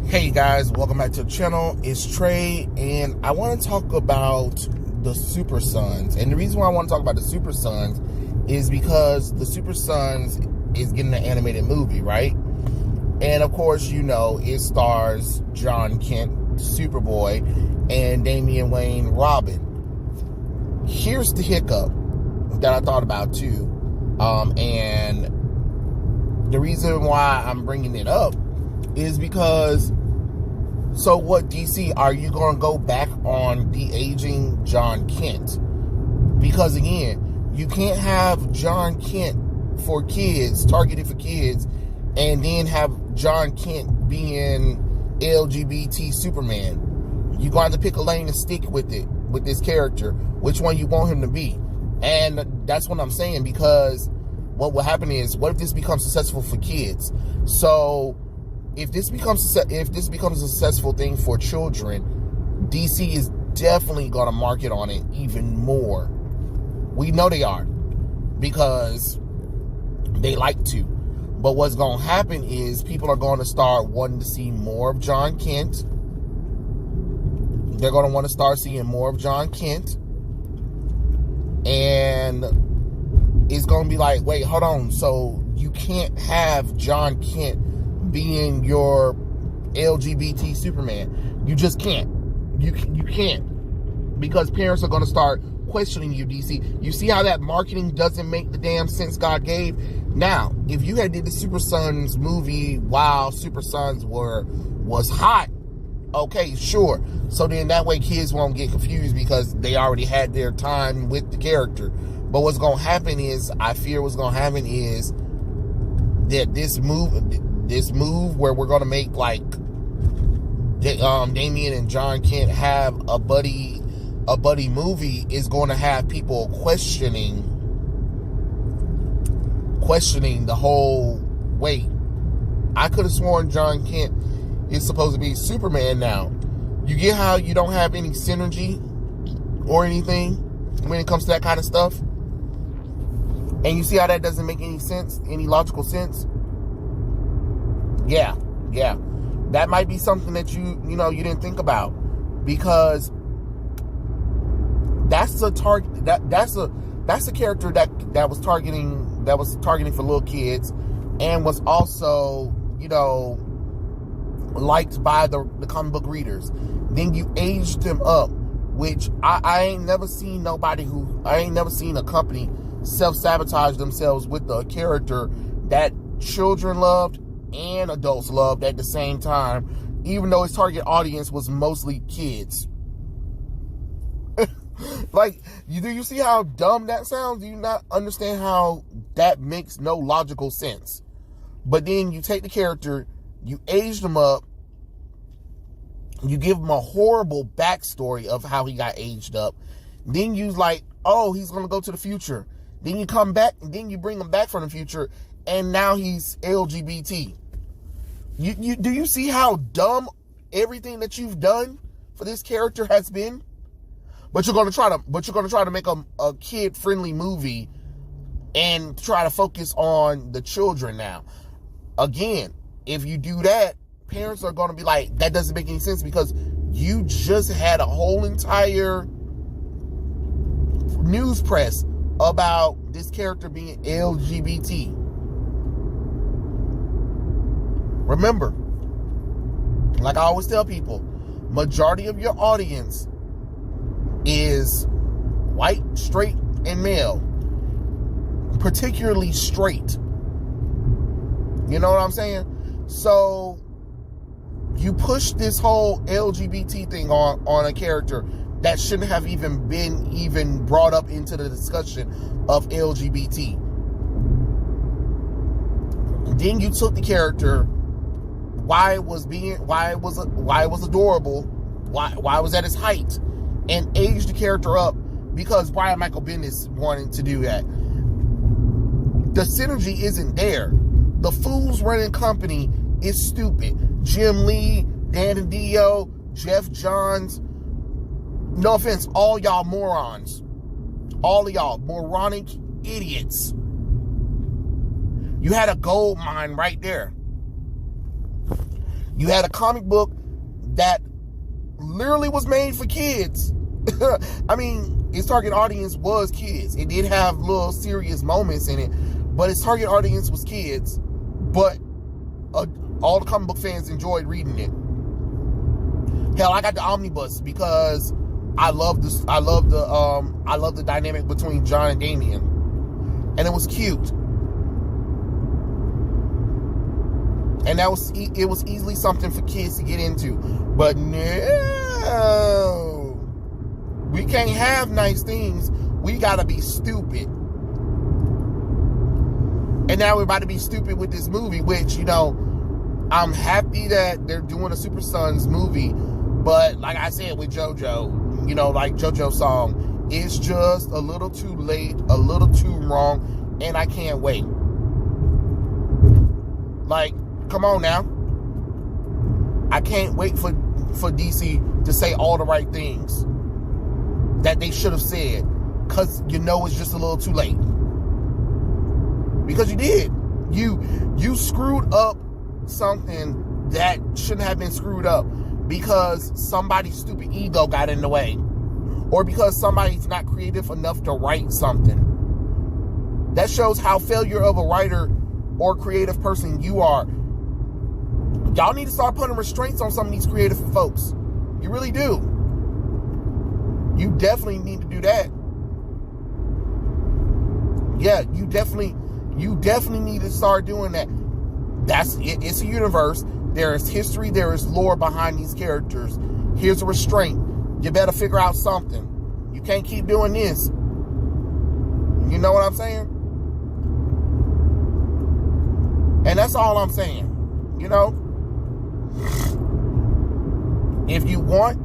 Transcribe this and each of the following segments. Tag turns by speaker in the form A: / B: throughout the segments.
A: Hey guys, welcome back to the channel. It's Trey, and I want to talk about the Super Sons. And the reason why I want to talk about the Super Sons is because the Super Sons is getting an animated movie, right? And of course, you know, it stars Jon Kent, Superboy, and Damian Wayne, Robin. Here's the hiccup that I thought about too. And the reason why I'm bringing it up is because, so what, DC, are you going to go back on de-aging Jon Kent? Because again, you can't have Jon Kent for kids, targeted for kids, and then have Jon Kent being LGBT Superman. You're going to have to pick a lane and stick with it, with this character, which one you want him to be. And that's what I'm saying, because what will happen is, what if this becomes successful for kids? So if this becomes a successful thing for children, DC is definitely going to market on it even more. We know they are, because they like to. But what's going to happen is people are going to start wanting to see more of Jon Kent. They're going to want to start seeing more of Jon Kent. And it's going to be like, wait, hold on. So you can't have Jon Kent being your LGBT Superman. You just can't. You can't. Because parents are going to start questioning you, DC. You see how that marketing doesn't make the damn sense God gave? Now, if you had did the Super Sons movie while Super Sons was hot, okay, sure. So then that way kids won't get confused, because they already had their time with the character. But what's going to happen is, I fear what's going to happen is that this move where we're going to make like Damian and Jon Kent have a buddy movie is going to have people questioning the whole, wait, I could have sworn Jon Kent is supposed to be Superman now. You get how you don't have any synergy or anything when it comes to that kind of stuff? And you see how that doesn't make any sense, any logical sense? Yeah. That might be something that you didn't think about, because that's a target. That's a character that was targeting for little kids, and was also liked by the comic book readers. Then you aged him up, which I ain't never seen a company self-sabotage themselves with a character that children loved and adults loved at the same time, even though his target audience was mostly kids. Like, do you see how dumb that sounds? Do you not understand how that makes no logical sense? But then you take the character, you age him up, you give him a horrible backstory of how he got aged up. Then you like, oh, he's going to go to the future. Then you come back, and then you bring him back from the future, and now he's LGBT. Do you see how dumb everything that you've done for this character has been? But you're going to try to make a kid-friendly movie and try to focus on the children now. Again, if you do that, parents are going to be like, that doesn't make any sense, because you just had a whole entire news press about this character being LGBT. Remember, like I always tell people, majority of your audience is white, straight, and male. Particularly straight. You know what I'm saying? So you push this whole LGBT thing on a character that shouldn't have even been brought up into the discussion of LGBT. Then you took the character, why it was adorable, why it was at its height, and aged the character up, because Brian Michael Bendis wanted to do that. The synergy isn't there. The fools running company is stupid. Jim Lee, Dan DiDio, Jeff Johns. No offense, all y'all morons. All of y'all moronic idiots. You had a gold mine right there. You had a comic book that literally was made for kids. I mean, its target audience was kids. It did have little serious moments in it, but its target audience was kids. But all the comic book fans enjoyed reading it. Hell, I got the omnibus because I love this. I love the dynamic between Jon and Damian, and it was cute. And it was easily something for kids to get into. But no, we can't have nice things. We gotta be stupid. And now we're about to be stupid with this movie, which, you know, I'm happy that they're doing a Super Sons movie. But like I said with JoJo, you know, like JoJo's song, it's just a little too late, a little too wrong, and I can't wait. Like, come on now. I can't wait for DC to say all the right things that they should have said, because you know it's just a little too late. Because you did. You screwed up something that shouldn't have been screwed up because somebody's stupid ego got in the way, or because somebody's not creative enough to write something. That shows how failure of a writer or creative person you are. Y'all need to start putting restraints on some of these creative folks. You really do. You definitely need to do that. Yeah, you definitely need to start doing that. It's a universe. There is history, there is lore behind these characters. Here's a restraint. You better figure out something. You can't keep doing this. You know what I'm saying? And that's all I'm saying. You know? If you want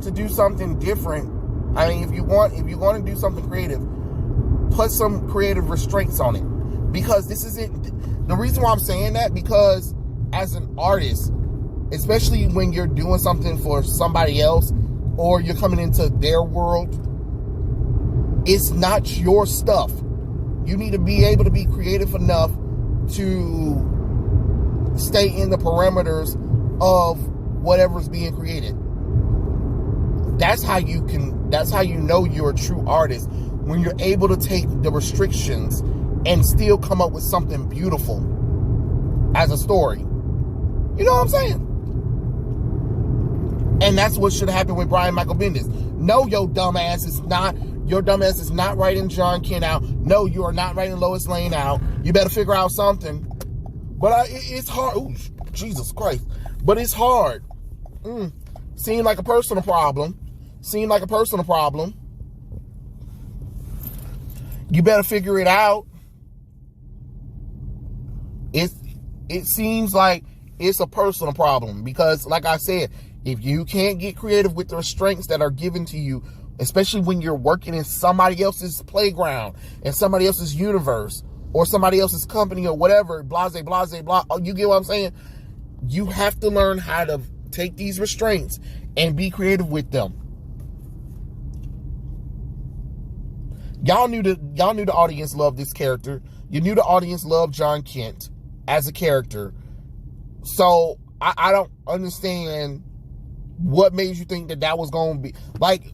A: to do something different, I mean, if you want to do something creative, put some creative restraints on it. Because this isn't... The reason why I'm saying that, because as an artist, especially when you're doing something for somebody else or you're coming into their world, it's not your stuff. You need to be able to be creative enough to stay in the parameters of whatever's being created. That's how you know you're a true artist, when you're able to take the restrictions and still come up with something beautiful as a story. You know what I'm saying? And that's what should happen with Brian Michael Bendis. No, your dumbass is not writing Jon Kent out. No, you are not writing Lois Lane out. You better figure out something. But it's hard. Ooh, Jesus Christ. But it's hard. Seemed like a personal problem. You better figure it out. It seems like it's a personal problem because, like I said, if you can't get creative with the restraints that are given to you, especially when you're working in somebody else's playground and somebody else's universe or somebody else's company or whatever, blase, blah. You get what I'm saying? You have to learn how to take these restraints and be creative with them. Y'all knew the audience loved this character. You knew the audience loved Jon Kent as a character. So I don't understand what made you think that was going to be. Like,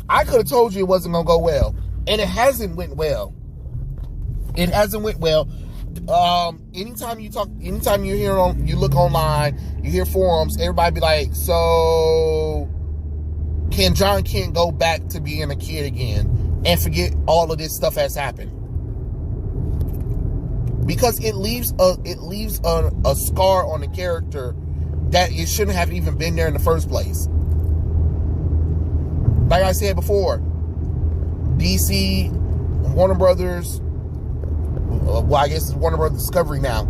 A: I could have told you it wasn't going to go well. And it hasn't went well. Anytime you look online, you hear forums, everybody be like, so can Jon Kent go back to being a kid again and forget all of this stuff has happened? Because it leaves a scar on the character that it shouldn't have even been there in the first place. Like I said before, DC, Warner Brothers, well, I guess it's Warner Brothers Discovery now,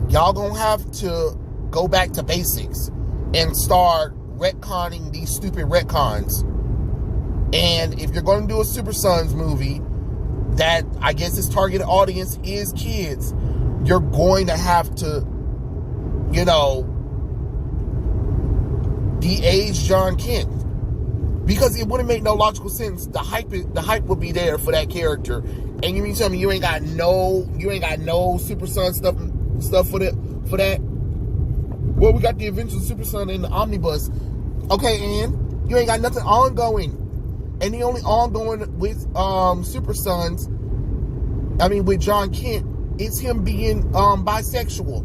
A: y'all gonna have to go back to basics and start retconning these stupid retcons. And if you're going to do a Super Sons movie that I guess its target audience is kids, you're going to have to, de-age Jon Kent, because it wouldn't make no logical sense. The hype would be there for that character, and you mean tell me you ain't got no Super Son stuff for that? well, we got the Adventures of Super Son in the omnibus. Okay, and you ain't got nothing ongoing. And the only ongoing with Super Sons, with Jon Kent, is him being bisexual.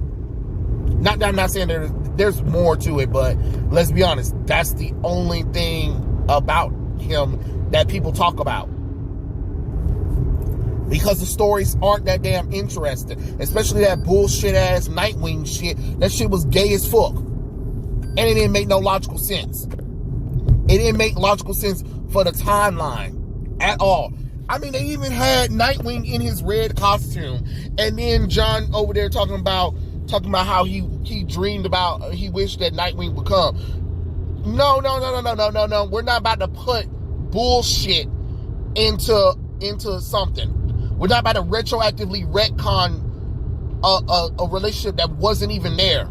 A: Not that I'm not saying there's more to it, but let's be honest, that's the only thing about him that people talk about. Because the stories aren't that damn interesting. Especially that bullshit ass Nightwing shit. That shit was gay as fuck. And it didn't make no logical sense. It didn't make logical sense for the timeline at all. They even had Nightwing in his red costume. And then Jon over there talking about how he dreamed about, he wished that Nightwing would come. No. We're not about to put bullshit into something. We're not about to retroactively retcon a relationship that wasn't even there.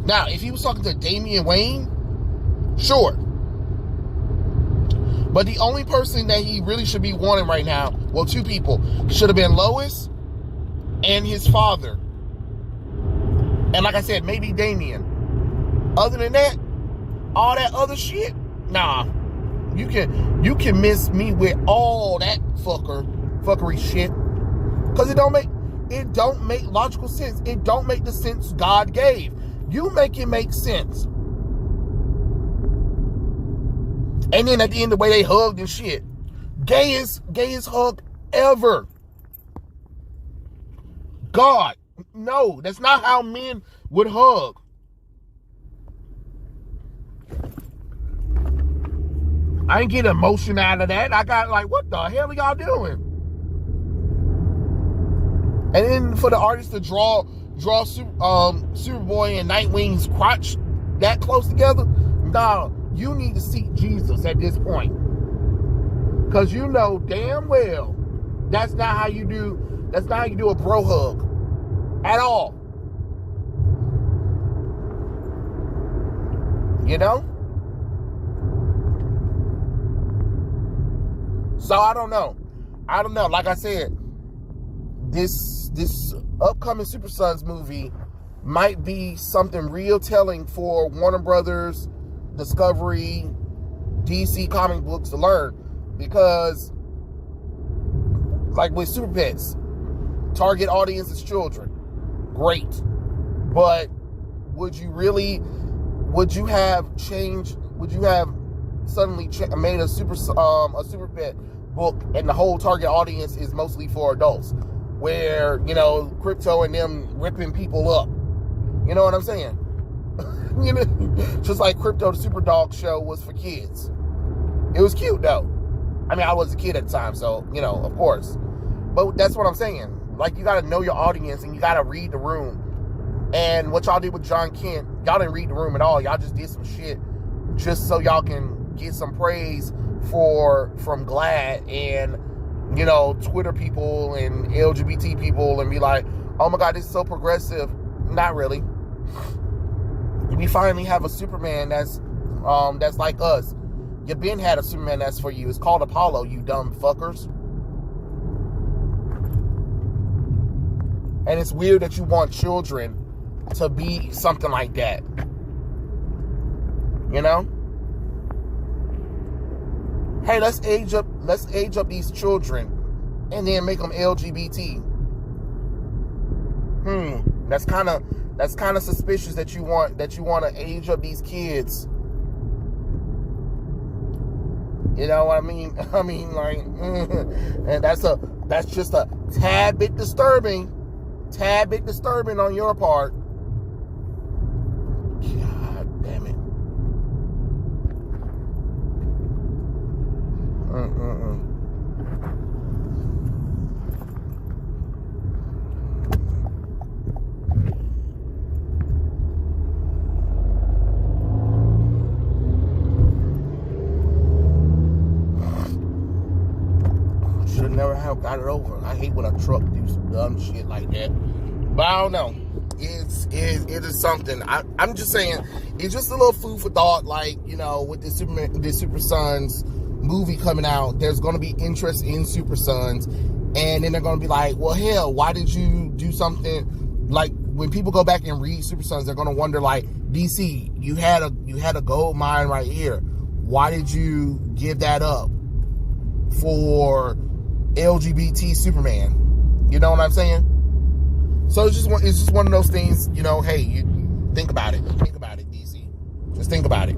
A: Now, if he was talking to Damian Wayne, sure. But the only person that he really should be wanting right now, well, two people, should have been Lois and his father. And like I said, maybe Damian. Other than that, all that other shit, nah. You can miss me with all that fuckery shit. Because it don't make logical sense. It don't make the sense God gave. You make it make sense. And then at the end, the way they hugged and shit. Gayest hug ever. God, no, that's not how men would hug. I ain't get emotion out of that. I got like, what the hell are y'all doing? And then for the artist to draw Superboy and Nightwing's crotch that close together, nah, you need to seek Jesus at this point. Because you know damn well that's not how you do a bro hug. At all. You know? So I don't know. Like I said, this upcoming Super Sons movie might be something real telling for Warner Brothers, Discovery, DC comic books to learn. Because, like with Super Pets, target audience is children. Great. But would you have suddenly made a Super Pet book and the whole target audience is mostly for adults, where Crypto and them ripping people up, you know what I'm saying? Just like Crypto the Super Dog show was for kids. It was cute though. I was a kid at the time, so of course, but that's what I'm saying. Like, you gotta know your audience and you gotta read the room. And what y'all did with Jon Kent, y'all didn't read the room at all. Y'all just did some shit just so y'all can get some praise from GLAAD and Twitter people and LGBT people and be like, oh my God, this is so progressive. Not really. We finally have a Superman that's like us. You been had a Superman that's for you. It's called Apollo, you dumb fuckers. And it's weird that you want children to be something like that. Hey, let's age up these children and then make them LGBT. That's kind of suspicious that you want to age up these kids. You know what I mean? And that's just a tad bit disturbing on your part. God damn it. Should never have got it over. I hate when a truck do some dumb shit like that. But I don't know. It is something. I'm just saying, it's just a little food for thought. Like, with this Super Sons movie coming out, there's going to be interest in Super Sons, and then they're going to be like, well, hell, why did you do something like when people go back and read Super Sons, they're gonna wonder, like, DC, you had a gold mine right here. Why did you give that up for LGBT Superman? You know what I'm saying? So it's just one of those things, you know. Hey, you think about it. Think about it, DC. Just think about it.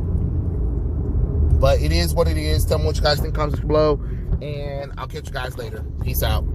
A: But it is what it is. Tell me what you guys think in the comments below, and I'll catch you guys later. Peace out.